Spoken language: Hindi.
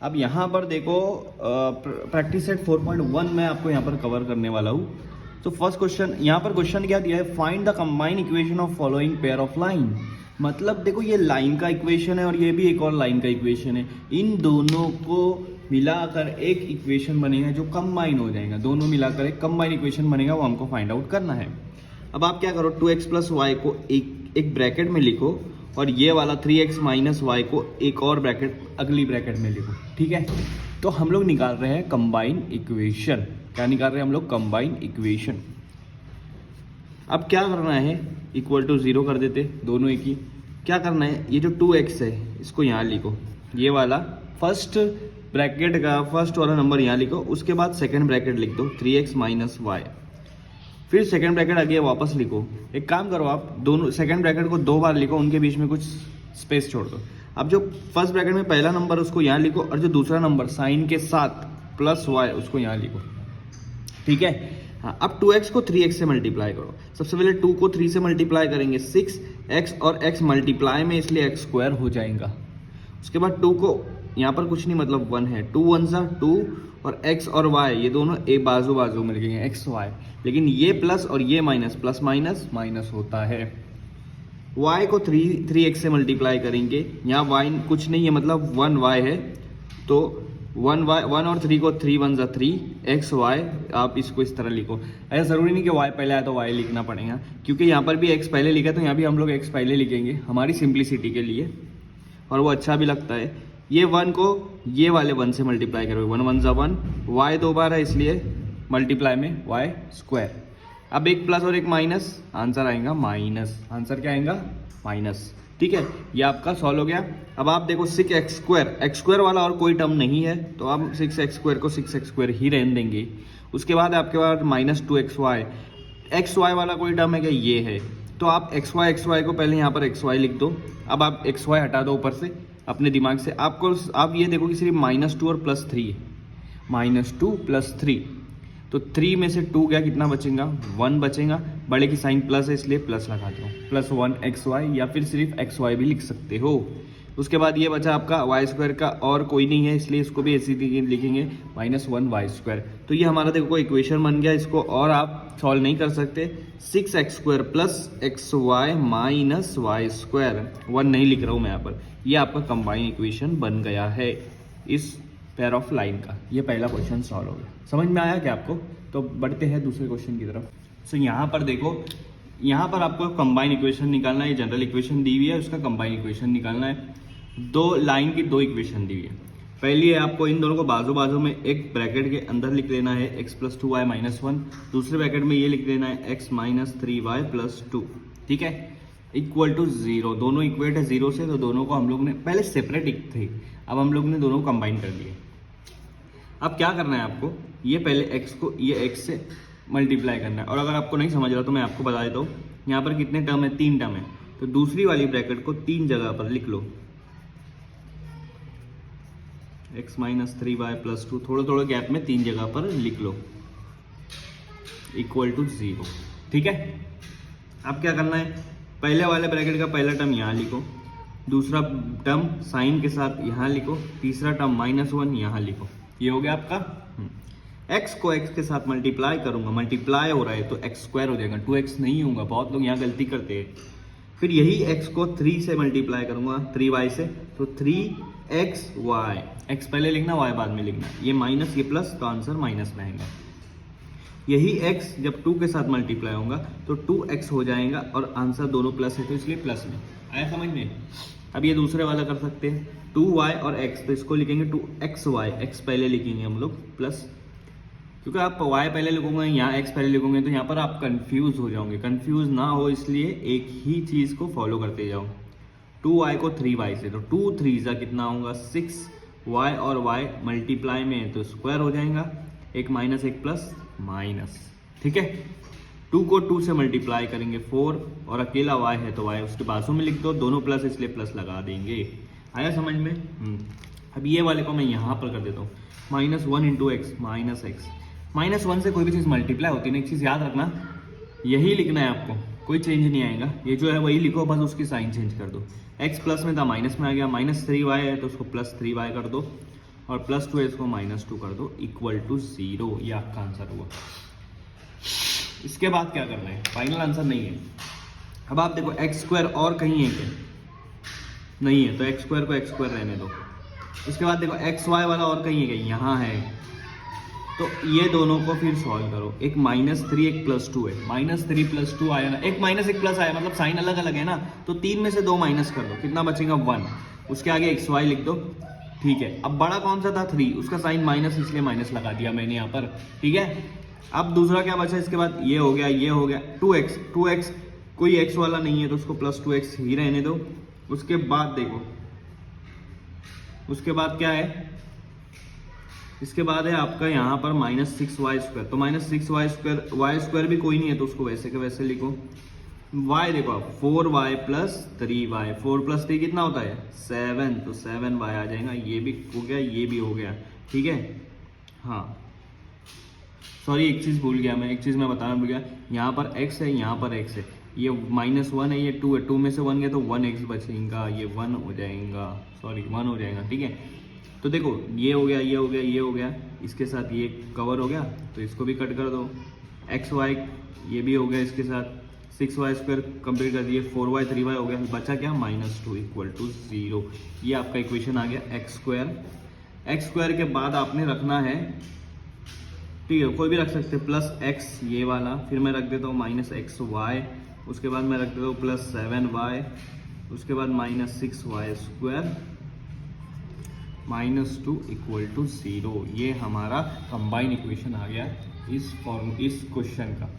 अब यहाँ पर देखो प्रैक्टिस सेट 4.1 में आपको यहाँ पर कवर करने वाला हूँ। तो फर्स्ट क्वेश्चन, यहाँ पर क्वेश्चन क्या दिया है, find the combined equation of following pair of line. मतलब देखो ये लाइन का इक्वेशन है और ये भी एक और लाइन का इक्वेशन है, इन दोनों को मिलाकर एक इक्वेशन बनेगा जो कंबाइन हो जाएगा, दोनों मिलाकर एक कंबाइन इक्वेशन बनेगा, वो हमको फाइंड आउट करना है। अब आप क्या करो, 2x प्लस वाई को एक ब्रैकेट में लिखो और ये वाला 3x माइनस वाई को एक और ब्रैकेट अगली ब्रैकेट में लिखो, ठीक है। तो हम लोग निकाल रहे हैं कंबाइन इक्वेशन। क्या निकाल रहे हैं हम लोग? Combine equation. अब क्या करना है, इक्वल टू 0 कर देते, दोनों एक ही। क्या करना है, ये जो 2x है इसको यहाँ लिखो, ये वाला फर्स्ट ब्रैकेट का फर्स्ट वाला नंबर यहाँ लिखो, उसके बाद सेकंड ब्रैकेट लिख दो 3x माइनस वाई, फिर सेकंड ब्रैकेट आगे वापस लिखो। एक काम करो, आप दोनों सेकंड ब्रैकेट को 2 बार लिखो, उनके बीच में कुछ स्पेस छोड़ दो। अब जो फर्स्ट ब्रैकेट में पहला नंबर उसको यहाँ लिखो और जो दूसरा नंबर साइन के साथ प्लस वाई उसको यहाँ लिखो, ठीक है। हाँ, अब 2x को 3x से मल्टीप्लाई करो। सबसे पहले 2 को 3 से मल्टीप्लाई करेंगे 6x और x मल्टीप्लाई में, इसलिए x स्क्वायर हो जाएगा। उसके बाद 2 को यहाँ पर कुछ नहीं, मतलब 1 है, 2 1 सा 2 और x और y ये दोनों एक बाजू बाजू में लिखेंगे x y, लेकिन ये प्लस और ये माइनस, प्लस माइनस माइनस होता है। y को 3x से मल्टीप्लाई करेंगे, यहाँ y कुछ नहीं है, मतलब 1y है, तो 1 और 3 को 3 1 3 x y, आप इसको इस तरह लिखो। ऐसा ज़रूरी नहीं कि y पहले आया तो y लिखना पड़ेगा, क्योंकि यहाँ पर भी x पहले लिखा है तो यहाँ भी हम लोग x पहले लिखेंगे हमारी सिंप्लिसिटी के लिए, और वो अच्छा भी लगता है। ये 1 को ये वाले 1 से मल्टीप्लाई करोगे, 1 1 1, y 2 बार है इसलिए मल्टीप्लाई में y स्क्वायर। अब एक प्लस और एक माइनस, आंसर आएगा माइनस। आंसर क्या आएगा? माइनस, ठीक है। ये आपका सॉल्व हो गया। अब आप देखो 6x स्क्वायर, x स्क्वायर वाला और कोई टर्म नहीं है तो आप 6x स्क्वायर को 6x स्क्वायर ही रहने देंगे। उसके बाद आपके पास माइनस 2xy, xy वाला कोई टर्म है क्या? ये है, तो आप xy को पहले यहाँ पर xy लिख दो। अब आप xy हटा दो ऊपर से अपने दिमाग से, आपको आप ये देखो कि सिर्फ -2 और +3 है, -2 +3, तो 3 में से 2 गया, कितना बचेगा? 1 बचेगा। बड़े की साइन प्लस है इसलिए प्लस लगा दो, +1 xy, या फिर सिर्फ xy भी लिख सकते हो। उसके बाद ये बचा आपका y स्क्वायर का, और कोई नहीं है इसलिए इसको भी ऐसे लिखेंगे -1 y स्क्वायर। तो ये हमारा देखो इक्वेशन बन गया, इसको और आप सॉल्व नहीं कर सकते। 6x square plus xy minus Y square, 1 नहीं लिख रहा हूँ मैं यहाँ पर, ये आपका कंबाइन इक्वेशन बन गया है इस पेयर ऑफ लाइन का। ये पहला क्वेश्चन सॉल्व हो गया। समझ में आया क्या आपको? तो बढ़ते हैं दूसरे क्वेश्चन की तरफ। सो यहाँ पर देखो, यहाँ पर आपको कंबाइन इक्वेशन निकालना है। जनरल इक्वेशन दी हुई है, उसका कंबाइन इक्वेशन निकालना है। दो लाइन की दो इक्वेशन दी हुई है। पहली है, आपको इन दोनों को बाजू बाजू में एक ब्रैकेट के अंदर लिख लेना है x + 2y - 1, दूसरे ब्रैकेट में ये लिख देना है x - 3y + 2, ठीक है, इक्वल टू 0। दोनों इक्वेट है 0 से, तो दोनों को हम लोग ने पहले सेपरेट थे, अब हम लोग ने दोनों कंबाइन कर दिए। अब क्या करना है आपको, ये पहले x को ये x से मल्टीप्लाई करना है। और अगर आपको नहीं समझ रहा तो मैं आपको बता देता हूँ, यहाँ पर कितने टर्म है? 3 टर्म है, तो दूसरी वाली ब्रैकेट को 3 जगह पर लिख लो, x - 3y + 2, थोड़े थोड़े गैप में 3 जगह पर लिख लो, इक्वल टू 0, ठीक है। अब क्या करना है, पहले वाले ब्रैकेट का पहला टर्म यहाँ लिखो, दूसरा टर्म साइन के साथ यहाँ लिखो, तीसरा टर्म -1 यहाँ लिखो। ये हो गया आपका। x को x के साथ मल्टीप्लाई करूंगा, मल्टीप्लाई हो रहा है तो x स्क्वायर हो जाएगा, 2x नहीं होगा, बहुत लोग यहाँ गलती करते हैं। फिर यही x को 3 से मल्टीप्लाई करूंगा, 3y से, तो 3xy, x पहले लिखना y बाद में लिखना, ये माइनस ये प्लस, तो आंसर माइनस में आएगा। यही x जब 2 के साथ मल्टीप्लाई होगा तो 2x हो जाएगा, और आंसर दोनों प्लस है तो इसलिए प्लस में आया, समझ में। अब ये दूसरे वाला कर सकते हैं, 2y और x, तो इसको लिखेंगे 2xy, x पहले लिखेंगे हम लोग प्लस, क्योंकि आप y पहले लिखोगे, यहाँ x पहले लिखोगे तो यहाँ पर आप कंफ्यूज हो जाओगे। कंफ्यूज ना हो इसलिए एक ही चीज़ को फॉलो करते जाओ। 2y को 3y से, तो 2 3 जा कितना होगा? 6y, और y मल्टीप्लाई में है तो स्क्वायर हो जाएगा, एक माइनस एक प्लस माइनस, ठीक है। 2 को 2 से मल्टीप्लाई करेंगे 4, और अकेला y है तो y उसके बाजू में लिख दो, दोनों प्लस इसलिए प्लस लगा देंगे। आया समझ में? अब ये वाले को मैं यहाँ पर कर देता हूँ, -1 × x -x, -1 से कोई भी चीज़ मल्टीप्लाई होती है ना, एक चीज़ याद रखना, यही लिखना है आपको, कोई चेंज नहीं आएगा, ये जो है वही लिखो, बस उसकी साइन चेंज कर दो। x प्लस में था माइनस में आ गया, -3y है तो उसको +3y कर दो, और +2 है इसको -2 कर दो इक्वल टू 0। ये आपका आंसर हुआ। इसके बाद क्या करना है, फाइनल आंसर नहीं है। अब आप देखो x² और कहीं है क्या, नहीं है, तो x² को x² रहने दो। इसके बाद देखो xy वाला और कहीं है क्या, यहाँ है, तो ये दोनों को फिर सॉल्व करो। एक -3 एक +2 है, -3 +2 आया ना, एक माइनस एक प्लस आया, मतलब साइन अलग अलग है ना, तो 3 में से 2 माइनस कर दो, कितना बचेगा 1। उसके आगे xy लिख दो, ठीक है। अब बड़ा कौन सा था 3, उसका साइन माइनस, इसलिए माइनस लगा दिया मैंने यहाँ पर, ठीक है। अब दूसरा क्या बचा, इसके बाद ये हो गया, ये हो गया 2x कोई x वाला नहीं है तो उसको +2x ही रहने दो। उसके बाद देखो, उसके बाद क्या है, इसके बाद है आपका यहाँ पर -6y², तो -6y² y² भी कोई नहीं है तो उसको वैसे के वैसे लिखो। y देखो आप 4y + 3y, 4 + 3 कितना होता है 7, तो 7y आ जाएगा। ये भी हो गया, ये भी हो गया, ठीक है। हाँ सॉरी, एक चीज़ भूल गया मैं, एक चीज़ मैं बताना भूल गया, यहाँ पर x है, यहाँ पर x है, ये -1 है, ये 2 है, 2 में से 1 गया तो 1x बचेगा, ये 1 हो जाएगा, सॉरी 1 हो जाएगा, ठीक है। तो देखो ये हो गया, ये हो गया, ये हो गया, इसके साथ ये कवर हो गया, तो इसको भी कट कर दो। xy ये भी हो गया, इसके साथ 6y² कंप्लीट कर दिए, 4y 3y हो गया, बचा क्या -2 इक्वल टू 0। ये आपका इक्वेशन आ गया x² के बाद आपने रखना है, ठीक है, कोई भी रख सकते हैं, +x ये वाला, फिर मैं रख देता हूँ -xy, उसके बाद मैं रख देता हूँ +7y, उसके बाद -6y² -2 इक्वल टू 0। ये हमारा कंबाइन इक्वेशन आ गया इस क्वेश्चन का।